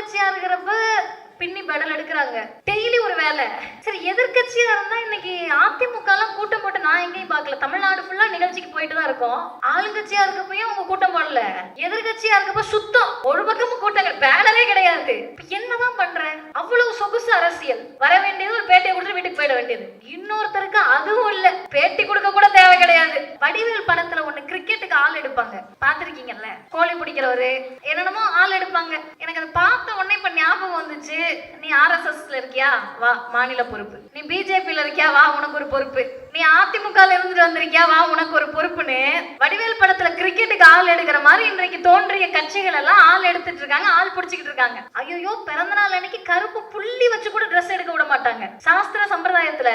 ஆளுங்கட்சியா இருக்கிறப்ப பின்னி பெடல் எடுக்கிறாங்க, டெய்லி ஒரு வேலை. சரி, எதிர்கட்சியா இருந்தா இன்னைக்கு அதிமுக எல்லாம் கூட்டம் போட்டு நான் எங்கேயும் பார்க்கல, தமிழ்நாடு ஃபுல்லா நிகழ்ச்சிக்கு போயிட்டு தான் இருக்கோம். ஆளுங்கட்சியா இருக்கப்பயும் உங்க கூட்டம் போடல, எதிர்கட்சியா இருக்கப்ப சுத்தம் ஒரு பக்கமும் கூட்டங்கள், பேனரே கிடையாது. என்னதான் பண்ற? அவ்வளவு சொகுசு அரசியல். வர வேண்டியது ஒரு பேட்டியை கொடுத்து வீட்டுக்கு போயிட வேண்டியது. இன்னொருத்தருக்கு அதுவும் இல்ல, பேட்டி கொடுக்க கூட தேவை கிடையாது. வடிவேல் படத்துல ஒண்ணு கிரிக்கெட்டுக்கு ஆள் எடுப்பாங்க, பாத்திருக்கீங்கல்ல? கோழி பிடிக்கிறவரு என்னென்னமோ ஆள் எடுப்பாங்க. எனக்கு அதை பார்த்த உடனே இப்ப ஞாபகம் வந்துச்சு. நீ RSSல இருக்கியா, வா மாநில பொறுப்பு. நீ BJPல இருக்கியா, வா உனக்கு ஒரு பொறுப்பு. நீ அதிமுகல இருந்துட்டு வந்திருக்கியா, வா உனக்கு ஒரு பொறுப்புன்னு வடிவேல் படத்துல கிரிக்கெட்டுக்கு ஆள் எடுக்கிற மாதிரி இன்றைக்கு தோன்றிய கட்சிகள் எல்லாம் ஆள் எடுத்துட்டு இருக்காங்க, ஆள் பிடிச்சிக்கிட்டு இருக்காங்க. ஐயோ, பிறந்த நாள் அன்னைக்கு கருப்பு புள்ளி வச்சு கூட ட்ரெஸ் எடுக்க விட மாட்டாங்க. சாஸ்திர சம்பிரதாயத்துல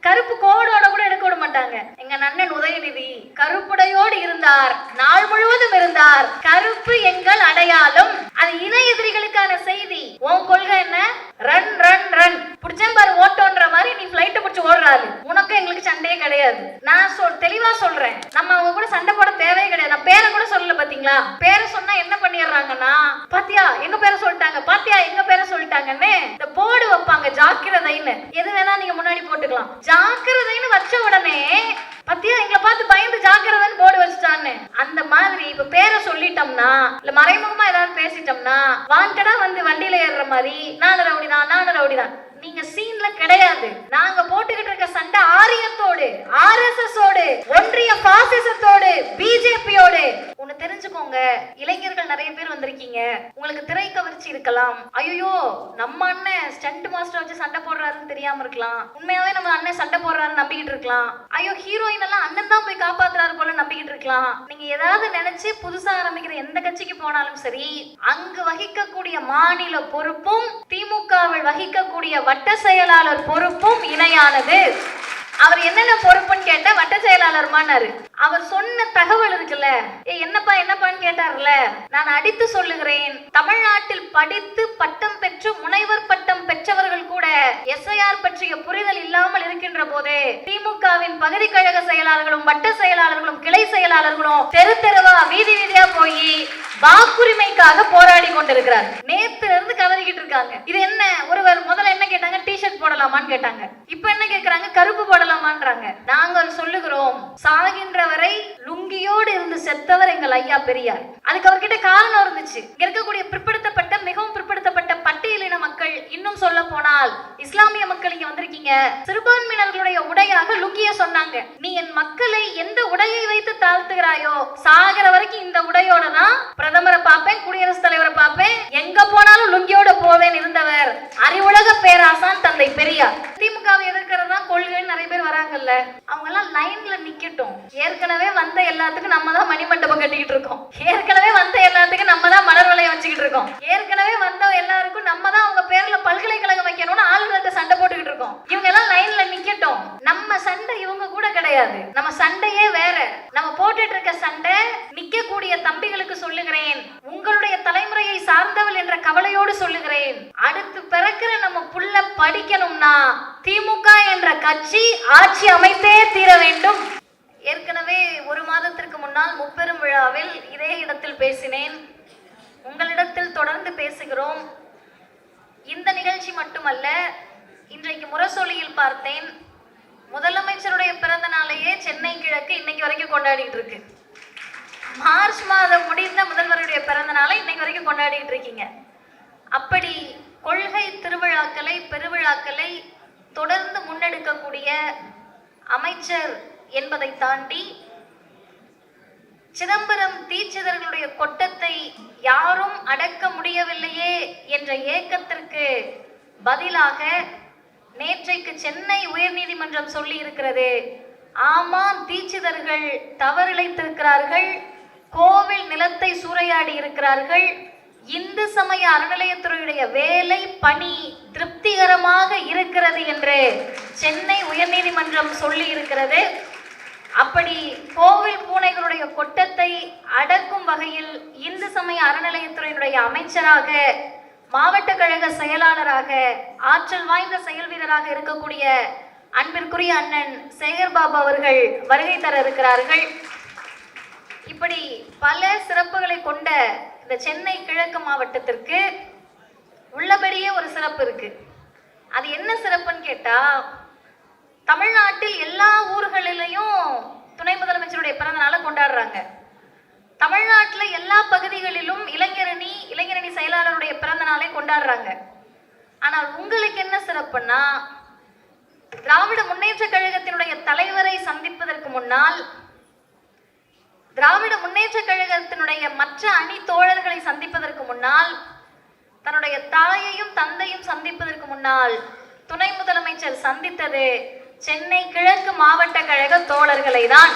கருப்பு கோடோட கூட எடுக்க விட மாட்டாங்க. எங்க அண்ணன் உதயநிதி கருப்புடையோடு இருந்தார், நாள் முழுவதும் இருந்தார். கருப்பு எங்கள் அடையாளம். அது இன எதிரிகளுக்கான செய்தி. உன் கொள்கை என்ன? Run run run. புடிச்சேன் பாரு ஓட்டோன்ற மாதிரி நீ பிளைட் பிடிச்சு ஓடுறாரு. உனக்கு எங்களுக்கு சண்டையே கிடையாது. நான் தெளிவா சொல்றேன், நம்ம அவங்க கூட சண்டை போட தேவையே கிடையாது. நான் பேரை கூட சொல்லல, பாத்தீங்களா? பேரை சொன்னா என்ன பண்ணிடுறாங்கன்னா, பாத்தியா எங்க பேரை சொல்லிட்டாங்க, பாத்தியா எங்க பேரை சொல்லிட்டாங்கன்னு இந்த போர்டு வைப்பாங்க, ஜாக்கிரதைன்னு. எது வேணா நீங்க முன்னாடி போட்டுக்கலாம். ஜாக்கிரதைன்னு வச்ச உடனே பத்தியா எங்களை பார்த்து பயந்து ஜாக்கிரதைன்னு போர்டு வச்சுட்டான்னு. அந்த மாதிரி இப்ப பேரை சொல்லிட்டோம்னா, இல்ல மறைமுகமா ஏதாவது பேசிட்டோம்னா, வாண்டடா வந்து வண்டியில ஏறுற மாதிரி நானு ரவுடிதான். நீங்க சீன்ல கிடையாது. நாங்க போட்டுக்கிட்டு இருக்க சண்டை ஆரியத்தோடு, RSS ஓடு, ஒன்றிய பாசிசத்தோடு, BJPயோடு. ஒன்னு தெரிஞ்சுக்கோங்க, இளைஞர்கள் நிறைய பேர் வந்திருக்கீங்க, உங்களுக்கு திரை கவர்ச்சி இருக்கலாம். ஐயோ, நம்ம அண்ணன் ஸ்டண்ட் மாஸ்டர் வச்சு சண்டை போடுறாருன்னு தெரியாம இருக்கலாம். உண்மையாவே நம்ம அண்ணன் சண்டை போடுறாருன்னு நம்பிக்கிட்டு இருக்கலாம். ஐயோ, ஹீரோயின் எல்லாம் அண்ணன் தான் போய் காப்பாத்துறாரு போல நம்பிக்கிட்டு இருக்கலாம். நீங்க ஏதாவது நினைச்சு புதுசா ஆரம்பிக்கிற எந்த கட்சிக்கு போனாலும் சரி, அங்கு வகிக்கக்கூடிய மாநில பொறுப்பும் திமுகவில் வகிக்கக்கூடிய வட்ட செயலாளர் பொறுப்பும் இணையானது. அவர் என்னென்ன பொறுப்புன்னு கேட்ட வட்ட செயலாளர் மானாரு. அவர் சொன்ன தகவல் இருக்குல்ல, என்னப்பான்னு கேட்டார்ல, நான் அடித்து சொல்லுகிறேன், தமிழ்நாட்டில் படித்து பட்டம் பெற்று முனைவர் பட்டம் பெற்றவர்கள் கூட SIR பற்றிய புரிதல் இல்லாமல் இருக்கின்ற போது திமுகவின் பகுதி கழக செயலாளர்களும் வட்ட செயலாளர்களும் கிளை செயலாளர்களும் தெரு தெருவா வீதி வீதியா போய் வாக்குரிமைக்காக போராடி கொண்டிருக்கிறார். நேத்துல இருந்து கதறிக்கிட்டு இருக்காங்க. இது என்ன? ஒருவர் முதல்ல என்ன கேட்டாங்க, டிஷர்ட் போடலாமான்னு கேட்டாங்க. இப்ப என்ன கேக்குறாங்க, கருப்பு போடலாமான்றாங்க. நாங்கள் சொல்லுகிறோம், சாகின்ற வரை லுங்கியோடு இருந்து செத்தவர் எங்கள் ஐயா பெரியார். அதுக்கு அவர்கிட்ட காரணம் இருந்துச்சு. இங்க இருக்கக்கூடிய பிற்படுத்தப்பட்ட, மிகவும் பிற்படுத்தப்பட்ட பட்டியலின மக்கள், இன்னும் சொல்ல போனால் இஸ்லாமிய மக்கள் இங்க வந்திருக்கீங்க, சிறுபான்மையினர்களுடைய உடையாக லுங்கிய சொன்னாங்க. நீ என் மக்களை எந்த உடையை வைத்து தாழ்த்துகிறாயோ, சாகிற வரைக்கும் இந்த உடையோட தான் பிரதமரை பார்ப்பேன், குடியரசுத் தலைவரை பார்ப்பேன், எங்க போனாலும் லுங்கியோட போவேன் இருந்தவர் அறிவுலக பேராசான் தந்தை பெரியார். திமுகவை எதிர்க்கிறதா கொள்கைன்னு நிறைய பேர் வராங்கல்ல, அவங்க எல்லாம் லைன்ல நிக்கட்டும். ஏற்கனவே வந்த எல்லாத்துக்கும் நம்ம தான் மணிமண்டபம் கட்டிக்கிட்டு இருக்கோம். ஏற்கனவே வந்த எல்லாத்துக்கும் நம்ம தான் மலர் வளையம் வச்சுக்கிட்டு இருக்கோம். ஏற்கனவே வந்த எல்லாருக்கும் நம்ம தான் அவங்க பேர்ல பல்கலைக்கழகம் வைக்கணும்னு ஆளுநர்கிட்ட சண்டை போட்டுக்கிட்டு இருக்கோம். இவங்க எல்லாம் லைன்ல நிக்கட்டும். நம்ம சண்டை இவங்க கூட கிடையாது. நம்ம சண்டையே வேற. நம்ம போட்டுட்டு இருக்க சண்டை, நிக்கக்கூடிய தம்பிகளுக்கு சொல்லுகிறேன், உங்களுடைய தலைமுறையை சார்ந்தவள் என்ற கவலையோடு சொல்லுகிறேன், அடுத்து பிறக்கிற நம்ம புள்ள படிக்கணும்னா திமுக என்ற கட்சி ஆட்சி அமைத்தே தீர வேண்டும். ஏற்கனவே ஒரு மாதத்திற்கு முன்னால் முப்பெரும் விழாவில் இதே இடத்தில் பேசினேன். உங்களிடத்தில் தொடர்ந்து பேசுகிறோம். இந்த நிகழ்ச்சி மட்டுமல்ல, இன்றைக்கு முரசொலியில் பார்த்தேன், முதலமைச்சருடைய பிறந்த நாளையே சென்னை கிழக்கு இன்னைக்கு வரைக்கும் கொண்டாடிட்டு இருக்கு. மார்ச் மாதம் முடிந்த முதல்வருடைய பிறந்த நாளை இன்னைக்கு வரைக்கும் கொண்டாடிட்டு இருக்கீங்க. அப்படி கொள்கை திருவிழாக்களை, பெருவிழாக்களை தொடர்ந்து முன்னெடுக்கக்கூடிய அமைச்சர் என்பதை தாண்டி, சிதம்பரம் தீட்சிதர்களுடைய கொட்டத்தை யாரும் அடக்க முடியவில்லையே என்ற ஏக்கத்திற்கு பதிலாக நேற்றைக்கு சென்னை உயர்நீதிமன்றம் சொல்லி இருக்கிறது, ஆமாம், தீட்சிதர்கள் தவறிழைத்திருக்கிறார்கள், கோவில் நிலத்தை சூறையாடி இருக்கிறார்கள், இந்து சமய அறநிலையத்துறையுடைய வேலை பணி திருப்திகரமாக இருக்கிறது என்று சென்னை உயர்நீதிமன்றம் சொல்லி இருக்கிறது. அப்படி கோவில் பூனைகளுடைய கொட்டத்தை அடக்கும் வகையில் இந்து சமய அறநிலையத்துறையினுடைய அமைச்சராக, மாவட்ட கழக செயலாளராக, ஆற்றல் வாய்ந்த செயல் வீரராக இருக்கக்கூடிய அன்பிற்குரிய அண்ணன் சேகர் பாபு அவர்கள் வருகை தர இருக்கிறார்கள். இப்படி பல சிறப்புகளை கொண்ட இந்த சென்னை கிழக்கு மாவட்டத்திற்கு உள்ளபடியே ஒரு சிறப்பு இருக்கு. அது என்ன சிறப்புன்னு கேட்டா, தமிழ்நாட்டில் எல்லா ஊர்களிலையும் துணை முதலமைச்சருடைய பிறந்த நாளை கொண்டாடுறாங்க. தமிழ்நாட்டில் எல்லா பகுதிகளிலும் இளைஞரணி செயலாளருடைய பிறந்த நாளை கொண்டாடுறாங்க. ஆனால் உங்களுக்கு என்ன சிறப்புன்னா, திராவிட முன்னேற்ற கழகத்தினுடைய தலைவரை சந்திப்பதற்கு முன்னால், திராவிட முன்னேற்ற கழகத்தினுடைய மற்ற அணி தோழர்களை சந்திப்பதற்கு முன்னால், தன்னுடைய தாயையும் தந்தையும் சந்திப்பதற்கு முன்னால் துணை முதலமைச்சர் சந்தித்தது சென்னை கிழக்கு மாவட்ட கழக தோழர்களை தான்.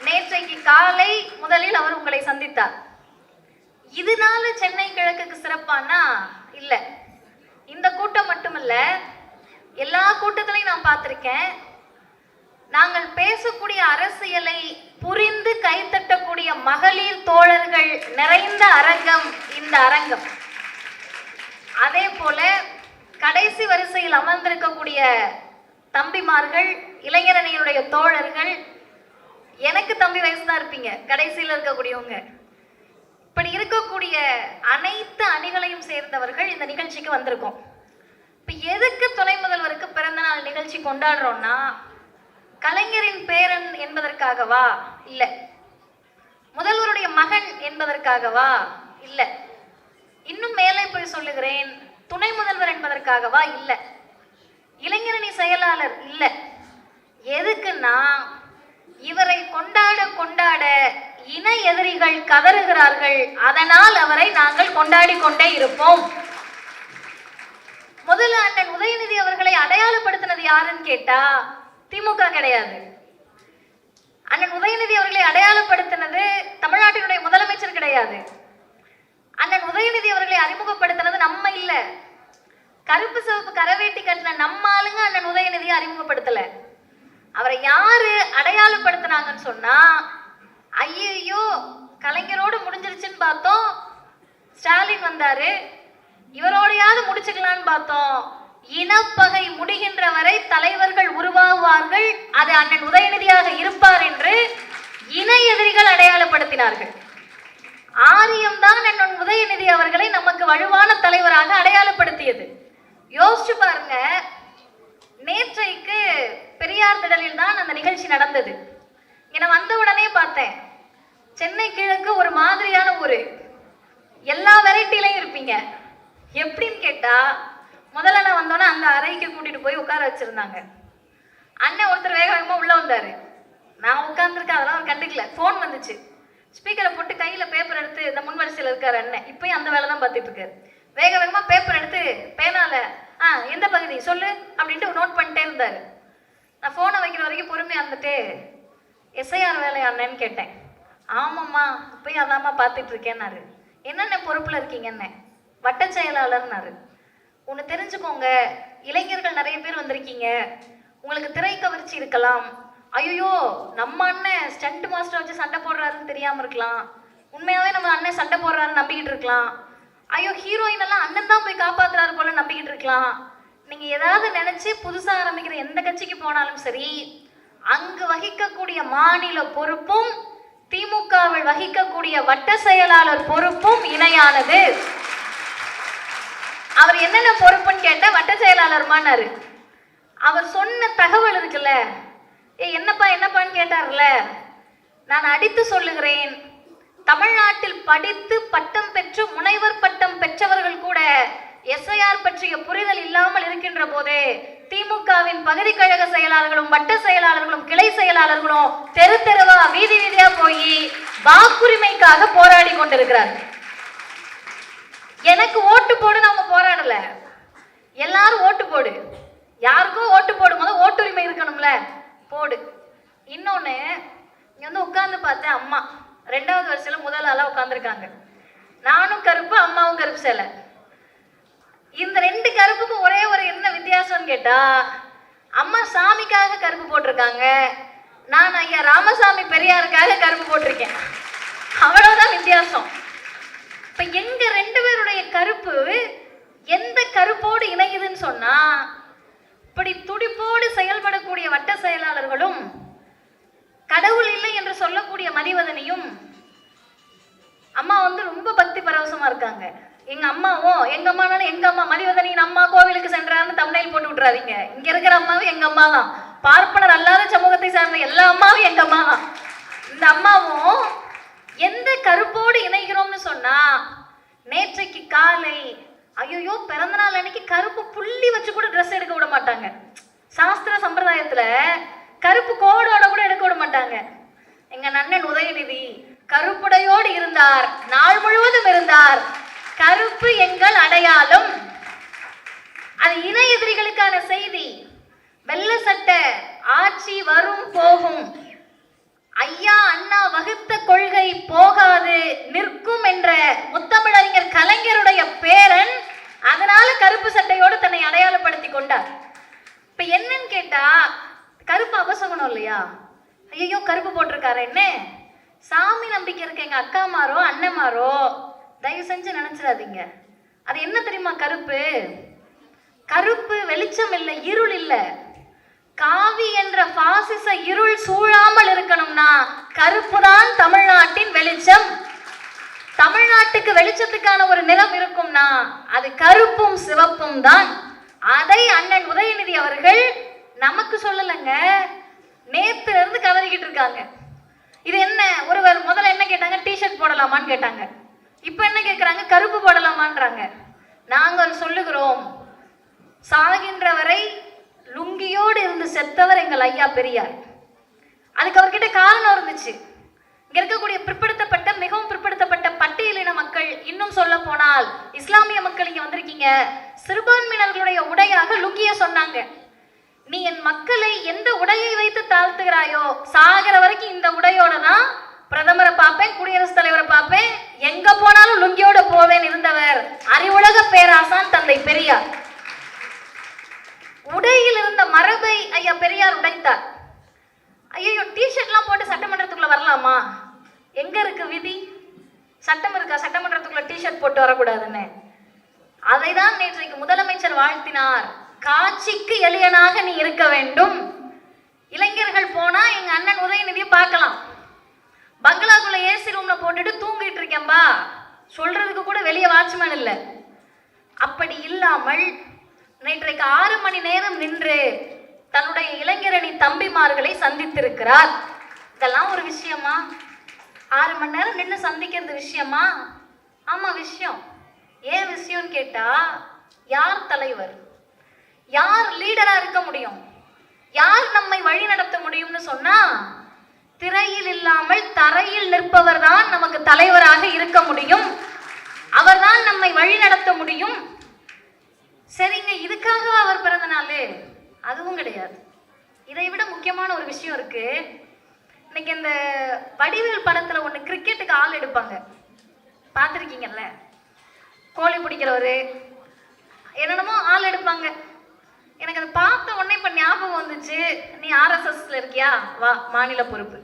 நேற்றைக்கு காலை முதலில் அவர் உங்களை சந்தித்தார். இதனால சென்னை கிழக்குக்கு சிறப்பானா இல்ல. இந்த கூட்டம் மட்டுமல்ல, எல்லா கூட்டத்திலையும் நான் பார்த்திருக்கேன். நாங்கள் பேசக்கூடிய அரசியலை புரிந்து கைத்தட்டக்கூடிய மகளிர் தோழர்கள் நிறைந்த அரங்கம் இந்த அரங்கம். அதே போல கடைசி வரிசையில் அமர்ந்திருக்கக்கூடிய தம்பிமார்கள், இளைஞரணியுடைய தோழர்கள், எனக்கு தம்பி வயசு தான் இருப்பீங்க, கடைசியில் இருக்கக்கூடியவங்க. இப்படி இருக்கக்கூடிய அனைத்து அணிகளையும் சேர்ந்தவர்கள் இந்த நிகழ்ச்சிக்கு வந்திருக்கோம். இப்ப எதுக்கு துணை முதல்வருக்கு பிறந்த நாள் நிகழ்ச்சி கொண்டாடுறோம்னா, கலைஞரின் பேரன் என்பதற்காகவா? இல்ல. முதல்வருடைய மகன் என்பதற்காகவா? இல்ல. இன்னும் மேலே போய் சொல்லுகிறேன், துணை முதல்வர் என்பதற்காகவா? இல்ல. இளைஞரணி செயலாளர் இல்ல. எதுக்குன்னா, இவரை கொண்டாட கொண்டாட இன எதிரிகள் கதறுகிறார்கள். அதனால் அவரை நாங்கள் கொண்டாடி கொண்டே இருப்போம். முதல்ல அண்ணன் உதயநிதி அவர்களை அடையாளப்படுத்தினது யாருன்னு கேட்டா திமுக கிடையாது. அண்ணன் உதயநிதி அவர்களை அடையாளப்படுத்தினது தமிழ்நாட்டினுடைய முதலமைச்சர் கிடையாது. அண்ணன் உதயநிதி அவர்களை அறிமுகப்படுத்தினது நம்ம இல்ல. கருப்பு சிவப்பு கரவேட்டி கட்டின நம்ம ஆளுங்க அண்ணன் உதயநிதியை அறிமுகப்படுத்தல. அவரை யாரு அடையாளப்படுத்தினாங்கன்னு சொன்னா, ஐயோ கலைஞரோடு முடிஞ்சிருச்சுன்னு பார்த்தோம், ஸ்டாலின் வந்தாரு, இவரோடையாவது முடிச்சுக்கலான்னு பார்த்தோம், இனப்பகை முடிகின்ற வரை தலைவர்கள் உருவாகுவார்கள், அது அண்ணன் உதயநிதியாக இருப்பார் என்று இன எதிரிகள் அடையாளப்படுத்தினார்கள். ஆரியம்தான் அண்ணன் உதயநிதி அவர்களை நமக்கு வலுவான தலைவராக அடையாளப்படுத்தியது. யோசிச்சு பாருங்க, நேற்றைக்கு பெரியார் திடலில் தான் அந்த நிகழ்ச்சி நடந்தது. என வந்த உடனே பார்த்தேன், சென்னை கிழக்கு ஒரு மாதிரியான ஊரு, எல்லா வெரைட்டிலையும் இருப்பீங்க. எப்படின்னு கேட்டா, முதல்ல நான் வந்தோன்னே அந்த அறைக்கு கூட்டிட்டு போய் உட்கார வச்சிருந்தாங்க. அண்ணன் ஒருத்தர் வேக வேகமா உள்ள வந்தாரு. நான் உட்கார்ந்துருக்கேன், அதெல்லாம் அவர் கண்டுக்கல. போன் வந்துச்சு, ஸ்பீக்கரை போட்டு கையில பேப்பர் எடுத்து, இந்த முன் வரிசையில் இருக்காரு அண்ணன், இப்பயும் அந்த வேலை தான் பார்த்துட்டு இருக்காரு. வேக வேகமா பேப்பர் எடுத்து பேனால எந்த பகுதி சொல்லு அப்படின்ட்டு நோட் பண்ணிட்டே இருந்தாரு. நான் போனை வைக்கிற வரைக்கும் பொறுமையா இருந்துட்டு, எஸ்ஐஆர் வேலையா அண்ணன்னு கேட்டேன். ஆமாம்மா இப்பயும் அதாம்மா பார்த்துட்டு இருக்கேன்னாரு. என்னென்ன பொறுப்புல இருக்கீங்கன்னு. வட்ட செயலாளர்னாரு. ஒன்று தெரிஞ்சுக்கோங்க, இளைஞர்கள் நிறைய பேர் வந்திருக்கீங்க, உங்களுக்கு திரை கவர்ச்சி இருக்கலாம். ஐயோ நம்ம அண்ணன் ஸ்டண்ட் மாஸ்டர் வச்சு சண்டை போடுறாருன்னு தெரியாம இருக்கலாம், உண்மையாவே நம்ம அண்ணன் சண்டை போடுறாருன்னு நம்பிக்கிட்டு இருக்கலாம். ஐயோ ஹீரோயின் எல்லாம் அண்ணன் தான் போய் காப்பாத்துறாரு போல நம்பிக்கிட்டு இருக்கலாம். நீங்க ஏதாவது நினைச்சு புதுசா ஆரம்பிக்கிற எந்த கட்சிக்கு போனாலும் சரி, அங்கு வகிக்கக்கூடிய மாநில பொறுப்பும் திமுகவில் வகிக்கக்கூடிய வட்ட செயலாளர் பொறுப்பும் இணையானது. அவர் என்னென்ன பொறுப்புன்னு கேட்ட வட்ட செயலாளர்மானாரு. அவர் சொன்ன தகவல் இருக்குல்ல, என்னப்பான்னு கேட்டார்ல, நான் அடித்து சொல்லுகிறேன், தமிழ்நாட்டில் படித்து பட்டம் பெற்று முனைவர் பட்டம் பெற்றவர்கள் கூட எஸ்ஐஆர் பற்றிய புரிதல் இல்லாமல் இருக்கின்ற போதே திமுகவின் பகுதி கழக செயலாளர்களும் வட்ட செயலாளர்களும் கிளை செயலாளர்களும் தெரு தெருவா வீதி வீதியா போய் வாக்குரிமைக்காக போராடி கொண்டிருக்கிறார். எனக்கு ஓட்டு போடுன்னு அவங்க போராடல, எல்லாரும் ஓட்டு போடு, யாருக்கும் ஓட்டு போடும் போது ஓட்டுரிமை இருக்கணும்ல, போடு. இன்னொன்னு, இங்க வந்து உட்கார்ந்து பார்த்தேன், அம்மா 2வது வரிசையில முதல் ஆளா உட்கார்ந்துருக்காங்க. நானும் கருப்பு, அம்மாவும் கருப்பு சேலை. இந்த 2 கருப்புக்கும் ஒரே ஒரு என்ன வித்தியாசம்னு கேட்டா, அம்மா சாமிக்காக கருப்பு போட்டிருக்காங்க, நான் ஐயா ராமசாமி பெரியாருக்காக கருப்பு போட்டிருக்கேன். அவ்வளவுதான் வித்தியாசம். இப்ப எங்க 2 பேருடைய கருப்பு எந்த கருப்போடு இணையுதுன்னு சொன்னா, இப்படி துடிப்போடு செயல்படக்கூடிய வட்ட செயலாளர்களும் கடவுள் இல்லை என்று சொல்லக்கூடிய மதிவதனையும், அம்மா வந்து ரொம்ப பக்தி பரவசமா இருக்காங்க. எங்க அம்மா அம்மாவும் எங்க அம்மானாலும் எங்க அம்மா மதிவதனியின் அம்மா கோவிலுக்கு சென்றார்னு தமிழில் போட்டு விட்டுறாதீங்க. இங்க இருக்கிற அம்மாவும் எங்க அம்மா தான். பார்ப்பனர் அல்லாத சமூகத்தை சார்ந்த எல்லா அம்மாவும் எங்க அம்மா தான். இந்த அம்மாவும் எந்த கருப்போடு இணைகிறோம்னு சொன்னா, நேற்றைக்கு காலை ஐயோ பிறந்த நாள் அன்னைக்கு கருப்பு புள்ளி வச்சு கூட ட்ரெஸ் எடுக்க விட மாட்டாங்க. சாஸ்திர சம்பிரதாயத்துல கருப்பு கோடோட கூட எடுக்க விட மாட்டாங்க. எங்க அண்ணன் உதயநிதி கருப்புடையோடு இருந்தார், நாள் முழுவதும் இருந்தார். கருப்பு எங்கள் அடையாளம். அது இன எதிரிகளுக்கான செய்தி. வெள்ள சட்டை ஆட்சி வரும் போகும், ஐயா அண்ணா வகுத்த கொள்கை போகாது நிற்கும் என்ற முத்தமிழறிஞர் கலைஞருடைய பேரன். அதனால கருப்பு சட்டையோடு தன்னை அடையாளப்படுத்தி கொண்டார். இப்ப என்னன்னு கேட்டா, கருப்பு அபசகுணம் இல்லையா? ஐயோ கருப்பு போட்டிருக்காரு என்ன, சாமி நம்பிக்கை இருக்க எங்க அக்காமாரோ அண்ணமாரோ தயவு செஞ்சு நினைச்சிடாதீங்க. அது என்ன தெரியுமா? கருப்பு கருப்பு வெளிச்சம் இல்லை, இருள் இல்லை. காவி என்ற பாசிச இருள் சூழாமல் இருக்கணும்னா கருப்பு தான் தமிழ்நாட்டின் வெளிச்சம். தமிழ்நாட்டுக்கு வெளிச்சத்துக்கான ஒரு நிறம் இருக்கும்னா அது கருப்பும் சிவப்பும் தான். அதை அண்ணன் உதயநிதி அவர்கள் நமக்கு சொல்லலைங்க, நேத்துல இருந்து கதறிக்கிட்டு இருக்காங்க. இது என்ன, ஒருவர் முதல்ல என்ன கேட்டாங்க, டிஷர்ட் போடலாமான்னு கேட்டாங்க. இப்ப என்ன கேட்கிறாங்க, கருப்பு போடலாமான்றாங்க. நாங்கள் சொல்லுகிறோம், சாகின்ற வரை லுங்கியோடு இருந்து செத்தவர் எங்கள் ஐயா பெரியார். அதுக்கு அவர்கிட்ட காரணம் இருந்துச்சு. இங்க இருக்கக்கூடிய பிற்படுத்தப்பட்ட, மிகவும் பிற்படுத்தப்பட்ட பட்டியலின மக்கள், இன்னும் சொல்ல போனால் இஸ்லாமிய மக்கள் இங்க வந்திருக்கீங்க, சிறுபான்மையினர்களுடைய உடையாக லுங்கிய சொன்னாங்க. நீ என் மக்களை எந்த உடையை வைத்து தாழ்த்துகிறாயோ, சாகிற வரைக்கும் இந்த உடையோட தான் பிரதமரை பார்ப்பேன், குடியரசுத் தலைவரை பார்ப்பேன், எங்க போனாலும் லுங்கியோட போவேன் இருந்தவர் அறிவுலக பேராசான் தந்தை பெரியார். உடையில் இருந்த மரபை ஐயா பெரியார் உடைத்தார். ஐயோ டிஷர்ட்லாம் போட்டு சட்டமன்றத்துக்குள்ள வரலாமா? எங்க இருக்கு விதி? சட்டம் இருக்கா சட்டமன்றத்துக்குள்ள டிஷர்ட் போட்டு வரக்கூடாதுன்னு? அதை தான் நேற்றைக்கு முதலமைச்சர் வாழ்த்தினார். காட்சிக்கு எளியனாக நீ இருக்க வேண்டும். இளைஞர்கள் போனா எங்க அண்ணன் உதயநிதியை பார்க்கலாம், பங்களாக்குள்ள ஏசி ரூம்ல போட்டுட்டு தூங்கிட்டு இருக்கேன்பா சொல்றதுக்கு கூட வெளியே வாட்ச்மேன் இல்லை. அப்படி இல்லாமல் நேற்றைக்கு 6 மணி நேரம் நின்று தன்னுடைய இளைஞரணி தம்பிமார்களை சந்தித்திருக்கிறார். இதெல்லாம் ஒரு விஷயமா? 6 மணி நேரம் நின்று சந்திக்கிறது விஷயமா? ஆமா விஷயம். ஏன் விஷயம்னு கேட்டா, யார் தலைவர், யார் லீடரா இருக்க முடியும், யார் நம்மை வழி நடத்த முடியும்னு சொன்னா, திரையில் இல்லாமல் தரையில் நிற்பவர் தான் நமக்கு தலைவராக இருக்க முடியும். அவர்தான் நம்மை வழி நடத்த முடியும். சரிங்க, இதுக்காக அவர் பிறந்த நாள்? அதுவும் கிடையாது. இதை விட முக்கியமான ஒரு விஷயம் இருக்கு. இன்னைக்கு இந்த வடிவேல் படத்துல ஒண்ணு கிரிக்கெட்டுக்கு ஆள் எடுப்பாங்க, பார்த்துருக்கீங்கல்ல? கோழி பிடிக்கிறவரு என்னென்னமோ ஆள் எடுப்பாங்க. எனக்கு அதை பார்த்த உடனே இப்ப ஞாபகம் வந்துச்சு, நீ RSSல இருக்கியா, வா மாநில பொறுப்பு.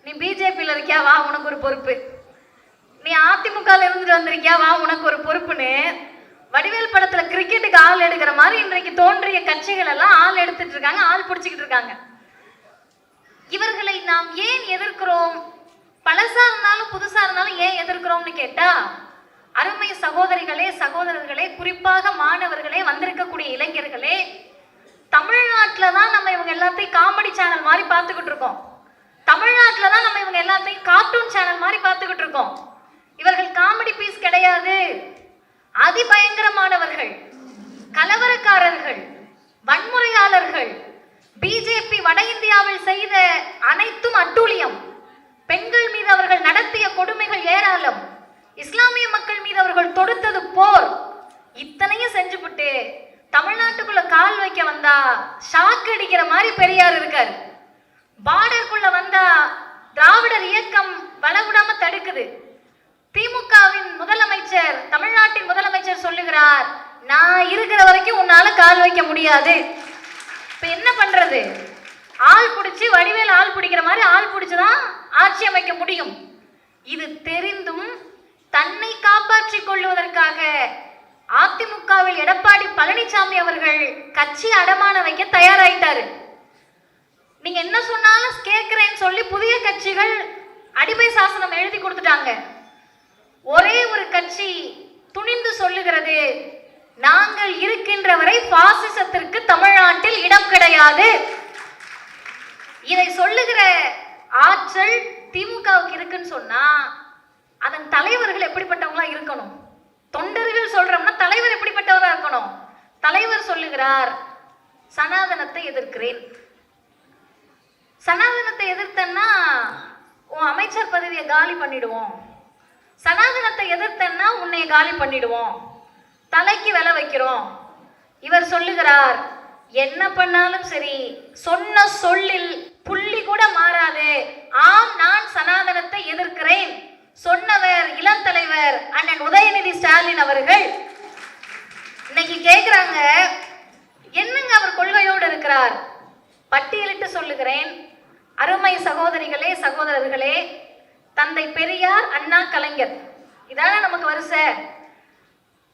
நீ BJPல இருக்கியா, வா உனக்கு ஒரு பொறுப்பு. நீ அதிமுகல இருந்துட்டு வந்திருக்கியா, வா உனக்கு ஒரு பொறுப்புன்னு வடிவேல் படத்துல கிரிக்கெட்டுக்கு ஆள் எடுக்கிற மாதிரி இன்றைக்கு தோன்றிய கட்சிகள் எல்லாம் ஆள் எடுத்துட்டு இருக்காங்க, ஆள் பிடிச்சிக்கிட்டு இருக்காங்க. இவர்களை நாம் ஏன் எதிர்க்கிறோம்? பழசா இருந்தாலும் புதுசா இருந்தாலும் ஏன் எதிர்க்கிறோம்னு கேட்டா, அருமை சகோதரிகளே சகோதரர்களே, குறிப்பாக மாணவர்களே, வந்திருக்கக்கூடிய இளைஞர்களே, தமிழ்நாட்டில தான் நம்ம இவங்க எல்லாத்தையும் காமெடி சேனல் மாதிரி பார்த்துக்கிட்டு இருக்கோம். தமிழ்நாட்டில தான் நம்ம இவங்க எல்லாத்தையும் கார்ட்டூன் சேனல் மாதிரி பார்த்துக்கிட்டு இருக்கோம். இவர்கள் காமெடி பீஸ் கிடையாது, அதிபயங்கரமானவர்கள், கலவரக்காரர்கள், வன்முறையாளர்கள். BJP வட இந்தியாவில் செய்த அனைத்தும் அட்டூழியம். பெண்கள் மீது அவர்கள் நடத்திய கொடுமைகள் ஏராளம். இஸ்லாமிய மக்கள் மீது அவர்கள் தொடுத்தது போர். இத்தனையும் செஞ்சுவிட்டு தமிழ்நாட்டுக்குள்ள கால் வைக்க வந்தா ஷாக் அடிக்கிற மாதிரி பெரியார் இருக்காரு. பார்டருக்குள்ள வந்தா திராவிடர் இயக்கம் வளவிடாம தடுக்குது. திமுகவின் முதலமைச்சர், தமிழ்நாட்டின் முதலமைச்சர் சொல்லுகிறார், நான் இருக்கிற வரைக்கும் உன்னால கால் வைக்க முடியாது. இப்ப என்ன பண்றது? ஆள் பிடிச்சி, வடிவேல் ஆள் பிடிக்கிற மாதிரி ஆள் பிடிச்சுதான் ஆட்சி அமைக்க முடியும். இது தெரிந்தும் தன்னை காப்பாற்றிக் கொள்வதற்காக அதிமுகவில் எடப்பாடி பழனிசாமி அவர்கள் கட்சி அடமான வைக்க தயாராயிட்டாரு. நீங்க என்ன சொன்னாலும் கேட்கிறேன்னு சொல்லி புதிய கட்சிகள் அடிமை சாசனம் எழுதி கொடுத்துட்டாங்க. ஒரே ஒரு கட்சி துணிந்து சொல்லுகிறது, நாங்கள் இருக்கின்ற வரை பாசிசத்திற்கு தமிழ்நாட்டில் இடம் கிடையாது. இதை சொல்லுகிற ஆற்றல் திமுகவுக்கு இருக்குன்னு சொன்னா அதன் தலைவர்கள் எப்படிப்பட்டவங்களா இருக்கணும்? தொண்டர்கள் சொல்றோம்னா தலைவர் எப்படிப்பட்டவரா இருக்கணும்? தலைவர் சொல்லுகிறார், சனாதனத்தை எதிர்க்கிறேன். சனாதனத்தை எதிர்த்தன்னா உன் அமைச்சர் பதவியை காலி பண்ணிடுவோம், சனாதனத்தை எதிர்த்தன்னா உன்னை காலி பண்ணிடுவோம், தலைக்கு விலை வைக்கிறோம். இவர் சொல்லுகிறார், என்ன பண்ணாலும் சரி சொன்ன சொல்லில் புள்ளி கூட மாறாது, ஆம் நான் சனாதனத்தை எதிர்க்கிறேன் சொன்னவர் இளம் தலைவர் அண்ணன் உதயநிதி ஸ்டாலின் அவர்கள். இன்னைக்கு கேட்கிறாங்க, என்னங்க அவர் கொள்கையோடு இருக்கிறார்? பட்டியலிட்டு சொல்லுகிறேன், அருமை சகோதரிகளே சகோதரர்களே, தந்தை பெரியார், அண்ணா, கலைஞர், இதான நமக்கு வரிசை.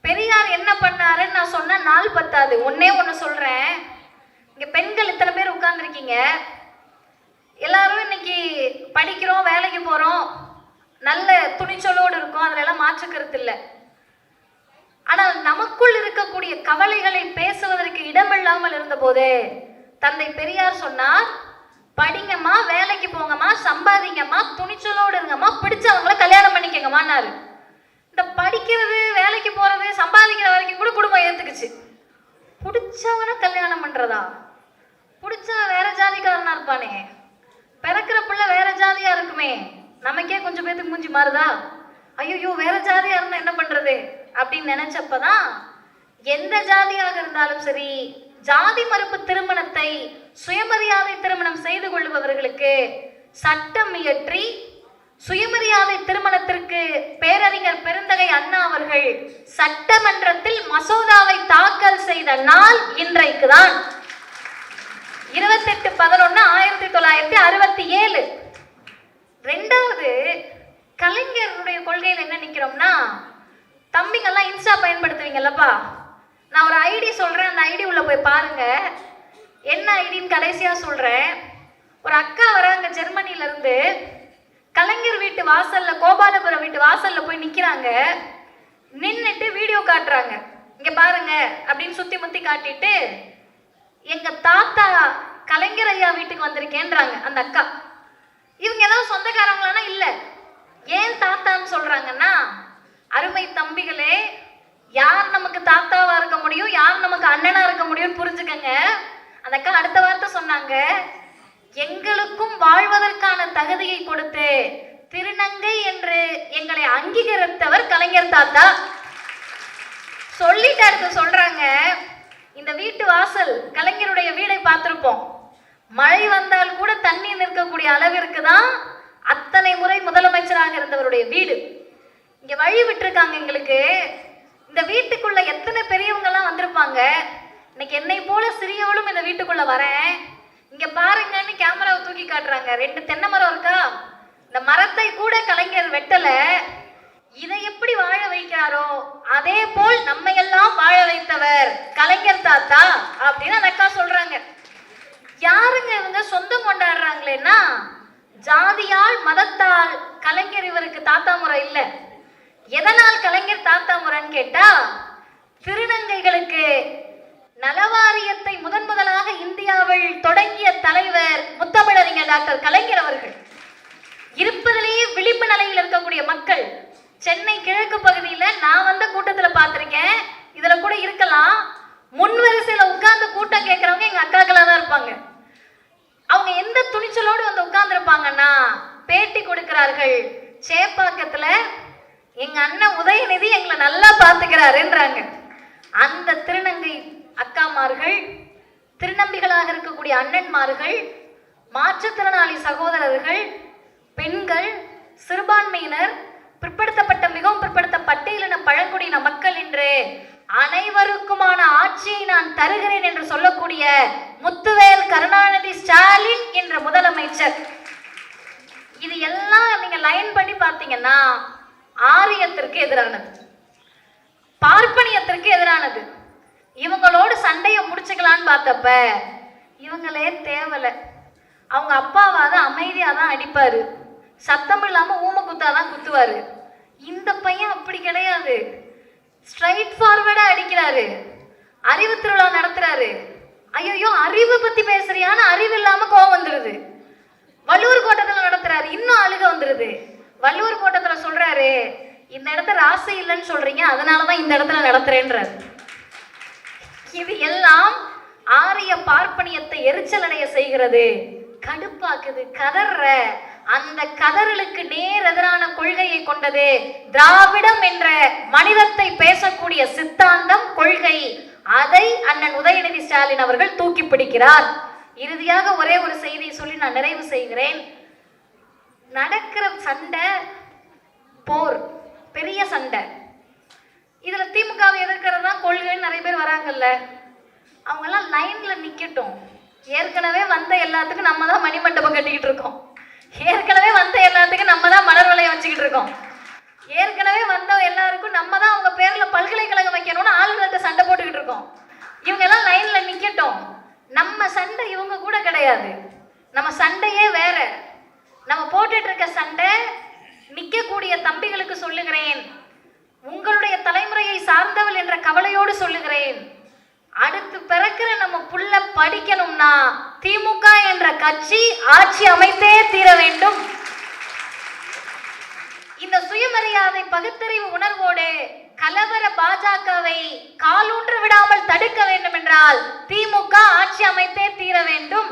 பெரியார் என்ன பண்ணாருன்னு நான் சொன்ன நாள் பத்தாது. ஒன்னே ஒன்று சொல்றேன். இங்க பெண்கள் இத்தனை பேர் உட்கார்ந்துருக்கீங்க, எல்லாரும் இன்னைக்கு படிக்கிறோம், வேலைக்கு போறோம், நல்ல துணிச்சலோடு இருக்கும், அதுல எல்லாம் மாற்று கருத்து இல்லை. ஆனால் நமக்குள் இருக்கக்கூடிய கவலைகளை பேசுவதற்கு இடமில்லாமல் இருந்த போது தந்தை பெரியார் சொன்னார், படிங்கம்மா, வேலைக்கு போங்கம்மா, சம்பாதிங்கம்மா, துணிச்சலோடு இருங்கம்மா, பிடிச்சவங்கள கல்யாணம் பண்ணிக்கங்கம்மான்னாரு. இந்த படிக்கிறது, வேலைக்கு போறது, சம்பாதிக்கிற வரைக்கும் கூட குடும்பம் ஏத்துக்குச்சு. பிடிச்சவன கல்யாணம் பண்றதா? பிடிச்சவன் வேற ஜாதிக்காரனா இருப்பானே, பிறக்கிற பிள்ளை வேற ஜாதியா இருக்குமே, நமக்கே கொஞ்சம் பேருக்கு மூஞ்சி மாறுதா? ஐயோ வேற ஜாதியா இருந்தா என்ன பண்றது அப்படின்னு நினைச்சப்பதான் எந்த ஜாதியாக இருந்தாலும் சரி, ஜாதி மறுப்பு திருமணத்தை சுயமரியாதை திருமணம் செய்து கொள்பவர்களுக்கு சட்டம் இயற்றி சுயமரியாதை திருமணத்திற்கு பேரறிஞர் பெருந்தகை அண்ணா அவர்கள் சட்டமன்றத்தில் மசோதாவை தாக்கல் செய்த நாள் இன்றைக்கு தான் 28/11/1967. ரெண்டாவது, கலைஞருடைய கொள்கையில் என்ன நிக்கிறோம்னா, தம்பிங்கெல்லாம் இன்ஸ்டா பயன்படுத்துவீங்கல்லப்பா, நான் ஒரு ஐடி சொல்றேன், அந்த ஐடி உள்ள போய் பாருங்க. என்ன ஐடின்னு கடைசியா சொல்றேன். ஒரு அக்கா வராங்க ஜெர்மனில இருந்து, கலைஞர் வீட்டு வாசல்ல, கோபாலபுரம் வீட்டு வாசல்ல போய் நிக்கிறாங்க. நின்னுட்டு வீடியோ காட்டுறாங்க, இங்க பாருங்க அப்படின்னு சுத்தி முத்தி காட்டிட்டு, எங்க தாத்தா கலைஞர் ஐயா வீட்டுக்கு வந்திருக்கேன்றாங்க அந்த அக்கா. இவங்க ஏதாவது சொந்தக்காரங்களானா இல்ல. ஏன் தாத்தான்னு சொல்றாங்கன்னா, அருமை தம்பிகளே, யார் நமக்கு தாத்தாவா இருக்க முடியும், யார் நமக்கு அண்ணனா இருக்க முடியும்னு புரிஞ்சுக்கங்க. அந்த அக்கா அடுத்த வார்த்தை சொன்னாங்க, எங்களுக்கும் வாழ்வதற்கான தகுதியை கொடுத்து திருநங்கை என்று எங்களை அங்கீகரித்தவர் கலைஞர் தாத்தா. சொல்லிட்டு அடுத்து சொல்றாங்க, இந்த வீட்டு வாசல், கலைஞருடைய வீடை பார்த்திருப்போம், மழை வந்தால் கூட தண்ணி நிற்கக்கூடிய அளவிற்கு தான் அத்தனை முறை முதலமைச்சராக இருந்தவருடைய வீடு. இங்க வழி விட்டுருக்காங்க எங்களுக்கு. இந்த வீட்டுக்குள்ள எத்தனை பெரியவங்க எல்லாம் வந்திருப்பாங்க. இன்னைக்கு என்னை போல சிறியவளும் இந்த வீட்டுக்குள்ள வரேன், இங்க பாருங்கன்னு கேமராவை தூக்கி காட்டுறாங்க. 2 தென்னை மரம் இருக்கா, இந்த மரத்தை கூட கலைஞர் வெட்டல. இதை எப்படி வாழ வைக்கிறாரோ அதே போல் நம்ம எல்லாம் வாழ வைத்தவர் கலைஞர் தாத்தா அப்படின்னு அந்த அக்கா சொல்றாங்க. யாருங்க இவங்க சொந்தம் கொண்டாடுறாங்களேன்னா, ஜாதியால் மதத்தால் கலைஞர் இவருக்கு தாத்தா முறை இல்லை. எதனால் கலைஞர் தாத்தா முறைன்னு கேட்டா, திருநங்கைகளுக்கு நலவாரியத்தை முதலாக இந்தியாவில் தொடங்கிய தலைவர் முத்தமிழறிஞர் டாக்டர் கலைஞர் அவர்கள். இருப்பதிலேயே விளிம்பு நிலையில் இருக்கக்கூடிய மக்கள், சென்னை கிழக்கு பகுதியில நான் வந்த கூட்டத்துல பார்த்திருக்கேன், இதுல கூட இருக்கலாம், முன் வரிசையில உட்கார்ந்து கூட்டம் கேட்கறவங்க எங்க அக்காக்களா தான் இருப்பாங்க. அவங்க எந்த துணிச்சலோடு வந்து உட்கார்ந்து இருப்பாங்கன்னா, பேட்டி கொடுக்கிறார்கள், சேப்பாக்கத்துல எங்க அண்ணன் உதயநிதி எங்களை நல்லா பாத்துக்கிறாருன்றாங்க. அந்த திருநங்கை அக்காமார்கள், திருநம்பிகளாக இருக்கக்கூடிய அண்ணன்மார்கள், மாற்றுத்திறனாளி சகோதரர்கள், பெண்கள், சிறுபான்மையினர், பிற்படுத்தப்பட்ட மிகவும் பிற்படுத்த பட்டியலின பழங்குடியின மக்கள் என்று அனைவருக்குமான ஆட்சியை நான் தருகிறேன் என்று சொல்லக்கூடிய முத்துவேல் கருணாநிதி ஸ்டாலின் என்ற முதலமைச்சர். இது எல்லாம் நீங்க லைன் பண்ணி பார்த்தீங்கன்னா ஆரியத்திற்கு எதிரானது, பார்ப்பனியத்திற்கு எதிரானது. இவங்களோடு சண்டையை முடிச்சுக்கலான்னு பார்த்தப்ப இவங்களே தேவலை. அவங்க அப்பாவாத அமைதியா தான் அடிப்பாரு, சத்தம் இல்லாம ஊமை குத்தாதான் குத்துவாரு. இந்த பையன் அப்படி கிடையாது, ஸ்ட்ரைட் ஃபார்வர்டா அடிக்கிறாரு, அறிவு திருவிழா நடத்துறாரு. ஐயோ அறிவு பத்தி பேசுறியான்னு அறிவு இல்லாம கோவம் வந்துருது. வள்ளுவர் கோட்டத்துல நடத்துறாரு, இன்னும் அழுக வந்துருது. வள்ளுவர் கோட்டத்துல சொல்றாரு, இந்த இடத்துல ராசி இல்லைன்னு சொல்றீங்க, அதனாலதான் இந்த இடத்துல நடத்துறேன்றாரு. இது எல்லாம் ஆரிய பார்ப்பனியத்தை எரிச்சல் அடைய செய்கிறது, கடுப்பாக்குது. கதற அந்த கதறலுக்கு நேர் எதிரான கொள்கையை கொண்டது திராவிடம் என்ற மனிதத்தை பேசக்கூடிய சித்தாந்தம், கொள்கை. அதை அண்ணன் உதயநிதி ஸ்டாலின் அவர்கள் தூக்கி பிடிக்கிறார். இறுதியாக ஒரே ஒரு செய்தியை சொல்லி நான் நிறைவு செய்கிறேன். நடக்கிற சண்டை போர், பெரிய சண்டை. இதுல திமுகவை எதிர்க்கிறது தான் கொள்கைன்னு நிறைய பேர் வராங்கல்ல, அவங்க எல்லாம் லைன்ல நிக்கட்டும். ஏற்கனவே வந்த எல்லாத்துக்கும் நம்ம தான் மணிமண்டபம் கட்டிக்கிட்டு இருக்கோம், ஏற்கனவே வந்த எல்லாத்துக்கும் நம்ம தான் மலர் வளையம் வச்சுக்கிட்டு இருக்கோம், ஏற்கனவே வந்த எல்லாருக்கும் நம்ம தான் அவங்க பேர்ல பல்கலைக்கழகம் வைக்கணும்னு ஆளுநர்கிட்ட சண்டை போட்டுக்கிட்டு இருக்கோம். இவங்க எல்லாம் லைன்ல நிக்கட்டும். நம்ம சண்டை இவங்க கூட கிடையாது, நம்ம சண்டையே வேற. நம்ம போட்டுட்டு இருக்க சண்டை நிக்கக்கூடிய தம்பிகளுக்கு சொல்லுகிறேன், உங்களுடைய தலைமுறையை சார்ந்தவள் என்ற கவலையோடு சொல்லுகிறேன். அடுத்து பிறக்கிற நம்ம புள்ள படிக்கணும்னா திமுக என்ற கட்சி ஆட்சி அமைத்தே தீர வேண்டும். இந்த சுயமரியாதை பகுத்தறிவு உணர்வோடு கலவர பாஜகவை காலூன்று விடாமல் தடுக்க வேண்டும் என்றால் திமுக ஆட்சி அமைத்தே தீர வேண்டும்.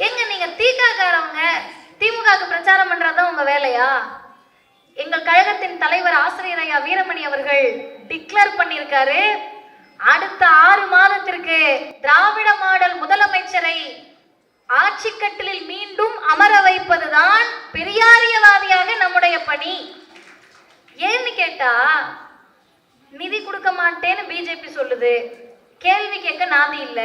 எங்க நீங்க தீகாக்காரவங்க திமுகவுக்கு பிரச்சாரம் பண்றதுதான் உங்க வேலையா? எங்கள் கழகத்தின் தலைவர் ஆசிரியர் ஐயா வீரமணி அவர்கள் டிக்ளேர் பண்ணியிருக்காரு, அடுத்த 6 மாதத்திற்கு திராவிட மாடல் முதலமைச்சரை ஆட்சி கட்டிலில் மீண்டும் அமர வைப்பதுதான் பெரியாரியவாதியாக நம்முடைய பணி. ஏன்னு கேட்டா, நிதி கொடுக்க மாட்டேன்னு பிஜேபி சொல்லுது, கேள்வி கேட்க நாதி இல்ல.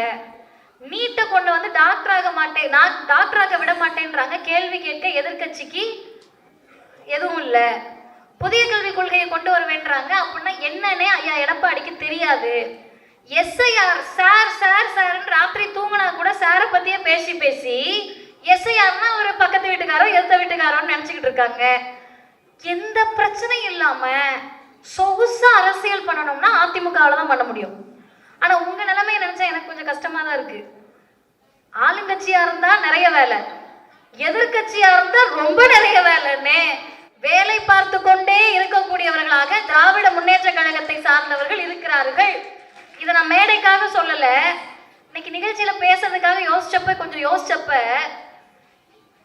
நீட்டை கொண்டு வந்து டாக்டராக மாட்டேன், டாக்டராக விட மாட்டேன்றாங்க, கேள்வி கேட்க எதிர்கட்சிக்கு எதுவும் இல்ல. புதிய கல்விக் கொள்கையை கொண்டு வருவேன்றாங்க, அப்படின்னா என்னன்னே ஐயா எடப்பாடிக்கு தெரியாது. எஸ்ஐஆர் சார் சார் சார்ன்னு ராத்திரி தூங்கினா கூட சாரை பத்தியே பேசி பேசி எஸ்ஐஆர்னா ஒரு பக்கத்து வீட்டுக்காரோ எந்த வீட்டுக்காரோன்னு நினைச்சுக்கிட்டு இருக்காங்க. எந்த பிரச்சனையும் இல்லாம சொகுசா அரசியல் பண்ணணும்னா அதிமுகவில் தான் பண்ண முடியும். ஆனா உங்க நிலைமையை நினைச்சா எனக்கு கொஞ்சம் கஷ்டமா தான் இருக்கு. ஆளுங்கட்சியா இருந்தா நிறைய வேலை, எதிர்கட்சியா இருந்தா ரொம்ப நிறைய வேலைன்னு வேலை பார்த்து கொண்டே இருக்கக்கூடியவர்களாக திராவிட முன்னேற்ற கழகத்தை சார்ந்தவர்கள் இருக்கிறார்கள். இதை நான் மேடைக்காக சொல்லல, இன்னைக்கு நிகழ்ச்சியில பேசுறதுக்காக கொஞ்சம் யோசிச்சப்ப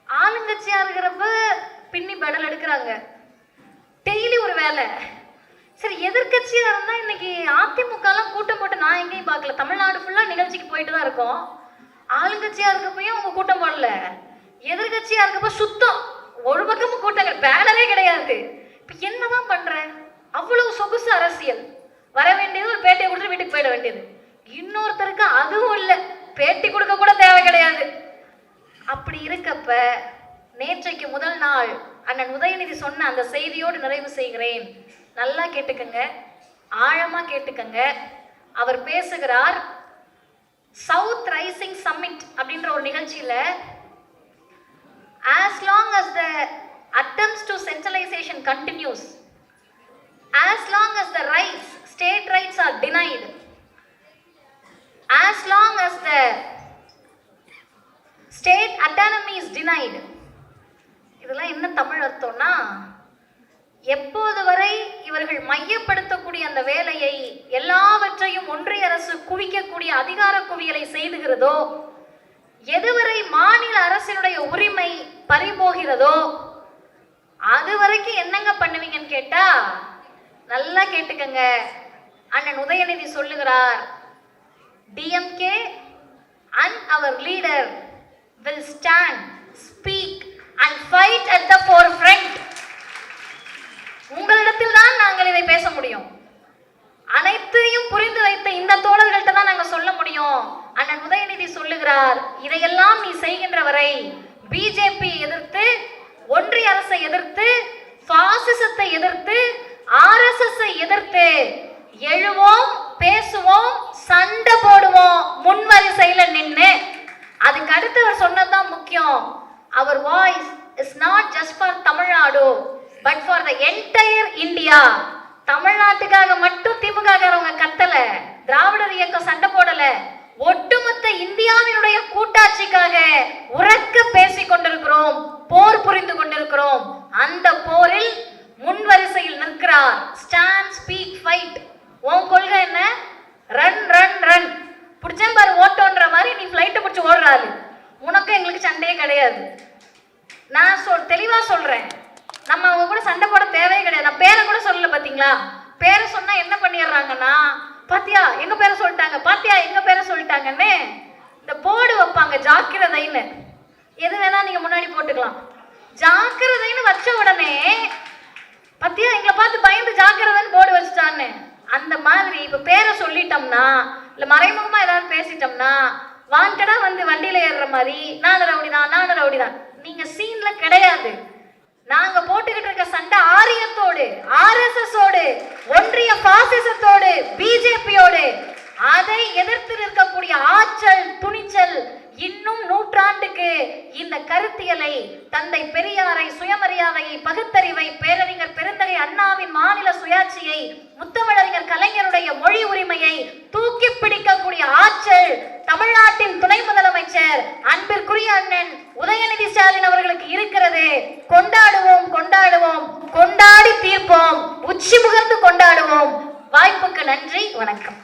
ஆளுங்கட்சியா இருக்கிறப்ப பின்னி பெடல் எடுக்கிறாங்க, டெய்லி ஒரு வேலை. சரி, எதிர்கட்சியா இருந்தா இன்னைக்கு அதிமுக எல்லாம் கூட்டம் போட்டு நான் எங்கேயும் பார்க்கல, தமிழ்நாடு ஃபுல்லா நிகழ்ச்சிக்கு போயிட்டு தான் இருக்கோம். ஆளுங்கட்சியா இருக்கப்பையும் அவங்க கூட்டம் போடல, எதிர்கட்சியா இருக்கப்ப சுத்தம் ஒரு பக்கமும் கூட்டங்கள், பேனரே கிடையாது. இப்ப என்னதான் பண்ற? அவ்வளவு சொகுசு அரசியல். வர வேண்டியது ஒரு பேட்டியை கொடுத்து வீட்டுக்கு போயிட வேண்டியது, இன்னொருத்தருக்கு அதுவும் இல்லை, பேட்டி கொடுக்க கூட தேவை கிடையாது. அப்படி இருக்கப்ப நேற்றைக்கு முதல் நாள் அண்ணன் உதயநிதி சொன்ன அந்த செய்தியோடு நிறைவு செய்கிறேன். நல்லா கேட்டுக்கங்க, ஆழமா கேட்டுக்கங்க. அவர் பேசுகிறார், சவுத் ரைசிங் சம்மிட் அப்படின்ற ஒரு நிகழ்ச்சியில, as long as the attempts to centralization continues, as long as the rights, state rights are denied, as long as the state autonomy is denied, இதெல்லாம் என்ன தமிழ் அர்த்தம்னா, எப்போது வரை இவர்கள் மையப்படுத்தக்கூடிய அந்த வேலையை எல்லாவற்றையும் ஒன்றிய அரசு குவிக்கக்கூடிய அதிகார குவியலை செய்துகிறதோ, எதுவரை மாநில அரசினுடைய உரிமை பறிபோகிறதோ அது வரைக்கும் என்னங்க பண்ணுவீங்கன்னு கேட்டா, நல்லா கேட்டுக்கங்க. அண்ணன் உதயநிதி சொல்லுகிறார், DMK and our leader will stand, speak and fight at the forefront. உங்களிடத்தில் தான் நாங்கள் இதை பேச முடியும், அனைத்தையும் புரிந்து வைத்த இந்த தோழர்கள்ட்ட தான் நாங்கள் சொல்ல முடியும். அண்ணன் உதயநிதி சொல்லுகிறார், இதையெல்லாம் நீ செய்கின்ற வரை பிஜேபி எதிர்த்து, ஒன்றிய அரசை எதிர்த்து, பாசிசத்தை எதிர்த்து, ஆர்எஸ்எஸ் எதிர்த்து எழுவோம், பேசுவோம், சண்டை போடுவோம், முன்வரிசையில நின்று. அதுக்கு அடுத்து அவர் சொன்னதுதான் முக்கியம். அவர் voice is not just for Tamil Nadu but for the entire India. தமிழ்நாட்டுக்காக மட்டும் திமுக காரவங்க கத்தல, திராவிடர் இயக்கம் சண்டை போடல, ஒட்டுமொத்த இந்தியாவினுடைய கூட்டாட்சிக்காக உறக்க பேசிக் கொண்டிருக்கிறோம், போர் புரிந்து கொண்டிருக்கிறோம். அந்த போரில் முன்வரிசையில் நிற்கிறார். Stand, speak, fight. உன் கொள்கை என்ன? Run run run. பிடிச்சேன் பாரு ஓட்டோன்ற மாதிரி நீ ஃப்ளைட்டை பிடிச்சி ஓடுறாரு. உனக்கும் எங்களுக்கு சண்டையே கிடையாது. நான் தெளிவா சொல்றேன், நம்ம அவங்க கூட சண்டை போட தேவையே கிடையாது. நான் பேரை கூட சொல்லல, பாத்தீங்களா? பேரை சொன்னா என்ன பண்ணிடுறாங்கன்னா, பாத்தியா எங்க பேரை சொல்லிட்டாங்க, பாத்தியா எங்க பேரை சொல்லிட்டாங்கன்னு இந்த போர்டு வைப்பாங்க, ஜாக்கிரதைன்னு. எது வேணா நீங்க முன்னாடி போட்டுக்கலாம். ஜாக்கிரதைன்னு வச்ச உடனே பாத்தியா எங்களை பார்த்து பயந்து ஜாக்கிரதைன்னு போர்டு வச்சுட்டான்னு. அந்த மாதிரி இப்ப பேரை சொல்லிட்டோம்னா, இல்ல மறைமுகமா ஏதாவது பேசிட்டோம்னா, வாண்டடா வந்து வண்டியில ஏறுற மாதிரி நான் ரவுடிதான் நான் ரவுடிதான். நீங்க சீன்ல கிடையாது. நாங்க போட்டுக்கிட்டு இருக்க சண்டை ஆரியத்தோடு, ஆர்எஸ்எஸோடு, ஒன்றிய பாசிசத்தோடு, பிஜேபியோடு. அதை எதிர்த்து இருக்கக்கூடிய ஆற்றல், துணிச்சல் இன்னும் நூற்றாண்டுக்கு இந்த கருத்தியலை, தந்தை பெரியாரை, சுயமரியாதையை, பகுத்தறிவை, பேரறிஞர் பெருந்தகை அண்ணாவின் மாநில சுயாட்சியை, முத்தமிழறிஞர் கலைஞருடைய மொழி உரிமையை தூக்கி பிடிக்கக்கூடிய ஆற்றல் தமிழ்நாட்டின் துணை முதலமைச்சர் அன்பிற்குரிய அண்ணன் உதயநிதி ஸ்டாலின் அவர்களுக்கு இருக்கிறது. கொண்டாடுவோம், கொண்டாடுவோம், கொண்டாடி தீர்ப்போம், உச்சி முகர்ந்து கொண்டாடுவோம். வாய்ப்புக்கு நன்றி, வணக்கம்.